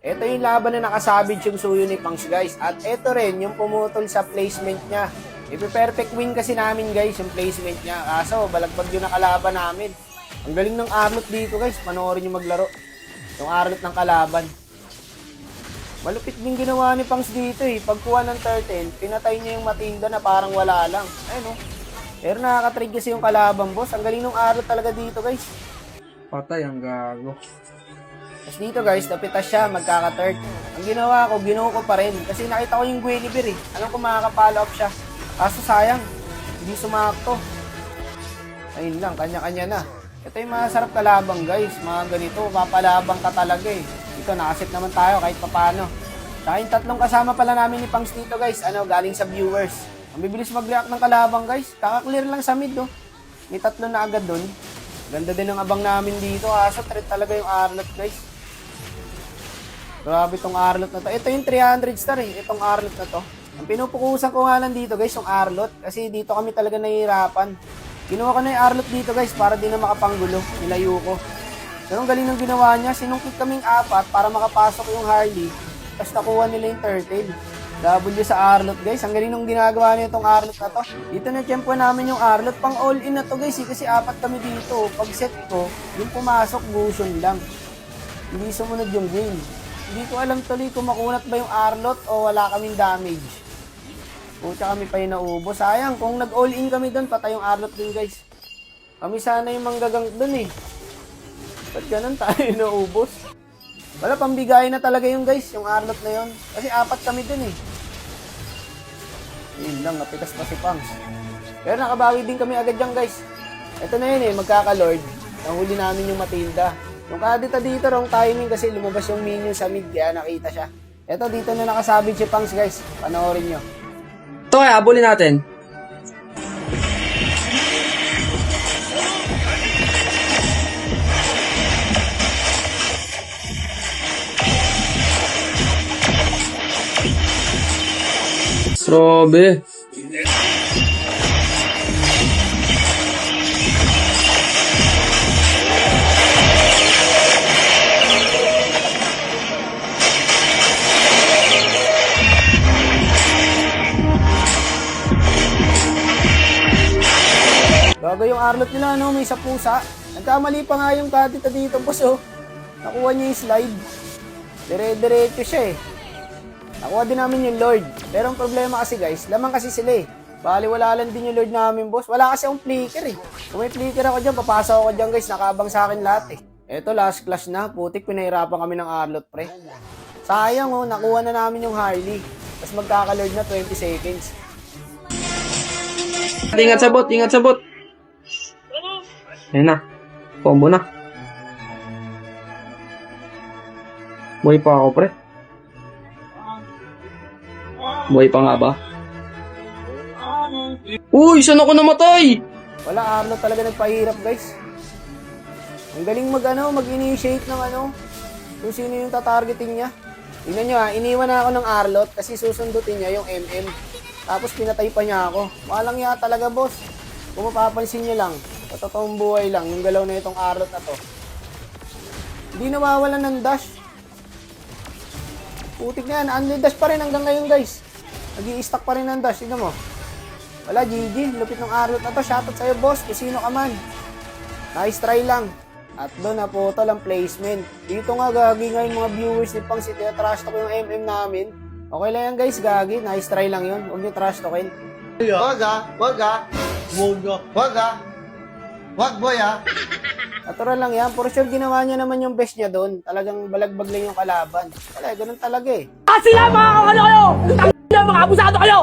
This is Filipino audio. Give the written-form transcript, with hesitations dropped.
Ito yung laban na nakasabit yung suyo ni Pangs, guys. At ito rin yung pumutol sa placement niya. Ipi-perfect win kasi namin, guys, yung placement niya. Kaso, balagbag yung nakalaban namin. Ang galing ng Arlot dito, guys. Panoorin yung maglaro. Yung Arlot ng kalaban. Malupit din ginawa ni Pangs dito eh. Pagkuha ng turtle, pinatay niya yung Matilda na parang wala lang. Ayun oh. Pero nakaka-trade kasi yung kalaban, boss. Ang galing ng Arlot talaga dito, guys. Patay ang gago. Tapos dito guys, napitas siya, magkaka-third. Ang ginawa ko, ginuho ko pa rin. Kasi nakita ko yung Guinevere eh. Alam ko makaka-follow up siya. Kaso sayang, hindi sumakto. Ayun lang, kanya-kanya na. Ito yung masarap kalabang guys. Mga ganito, papalabang ka talaga eh. Dito, nakasip naman tayo kahit papano. Saka yung tatlong kasama pala namin ni Pangs dito guys. Galing sa viewers. Ang bibilis mag-react ng kalabang guys. Kaka-clear lang sa mid oh. May tatlo na agad dun. Ganda din ang abang namin dito. Kaso threat talaga yung Arlot guys. Grabe tong Arlot na to. Ito yung 300 star eh. Itong Arlot na to. Ang pinupukusan ko nga lang dito guys, yung Arlot. Kasi dito kami talaga nahihirapan. Ginawa ko na yung Arlot dito guys para di na makapanggulo. Nilayo ko. Pero ang galing ng ginawa niya. Sinungkit kaming apat para makapasok yung Harley. Tapos nakuha nila yung turtle. W sa Arlot guys. Ang galing ng ginagawa niya itong Arlot na to. Dito na tiyempo namin yung Arlot. Pang all in na to guys eh. Kasi apat kami dito. Pag set ko, yung pumasok, gusion lang. Hindi sumunod yung game. Hindi ko alam tuloy kung makunat ba yung Arlot o wala kaming damage. Pucha kami pa yung naubos. Sayang, kung nag-all in kami doon, patay yung Arlot din guys. Kami sana yung manggagang doon eh. Ba't ganun tayo naubos? Wala, pambigay na talaga yung guys, yung Arlot na yun. Kasi apat kami doon eh. Yun lang, napitas pa si Pangs. Pero nakabawi din kami agad dyan guys. Ito na yun eh, magkaka-lord. Nahuli namin yung Matilda. Yung kadita dito, wrong timing kasi lumabas yung minion sa mid, kaya nakita siya. Eto, dito na nakasabit si Pangs, guys. Panoorin nyo. Ito kaya, abulin natin. Grabe. Bago yung Arlot nila, no? May isa pusa. Nagkamali pa nga yung kadita dito, boss, oh. Nakuha niya yung slide. Dire-diretso siya, eh. Nakuha din namin yung Lord. Pero ang problema kasi, guys, lamang kasi sila, eh. Baliwala lang din yung Lord namin, boss. Wala kasi akong flicker, eh. Kung may flicker ako dyan, papasok ako dyan, guys. Nakabang sa akin lahat, eh. Eto, last clash na. Putik, pinahirapan kami ng Arlot, pre. Sayang, oh. Nakuha na namin yung Harley. Tapos magkaka-Lord na 20 seconds. Ingat sa bot, ingat sa bot. Ayan na. Combo na. Buhay pa ako, pre. Buhay pa nga ba? Uy, saan ako namatay? Wala, Arlot talaga nagpahirap, guys. Ang galing mag-initiate ng kung sino yung tatargeting niya. Tingnan nyo ha, iniwan na ako ng Arlot kasi susundutin niya yung MM. Tapos pinatay pa niya ako. Walang ya talaga, boss. Kung mapapansin nyo lang, sa totoong buhay lang, yung galaw na itong Arlot na to. Hindi nawawalan ng dash. Putik na yan, unli-dash pa rin hanggang ngayon, guys. Nag-i-stack pa rin ng dash, tignan mo. Wala, GG, lupit ng Arlot na to. Shoutout sa'yo, boss, kung sino ka man. Nice try lang. At doon na po ito lang placement. Dito nga gagi nga yung mga viewers ni Pangs, trash talk yung MM namin. Okay lang yan guys, gagi. Nice try lang yun. Huwag nyo trash talkin. Wag boy ah. Natural lang yan. For sure ginawa niya naman yung best niya doon. Talagang balagbag lang yung kalaban. Wala, ganun talaga eh. Sila mga kakalo kayo! Mga abusado kayo!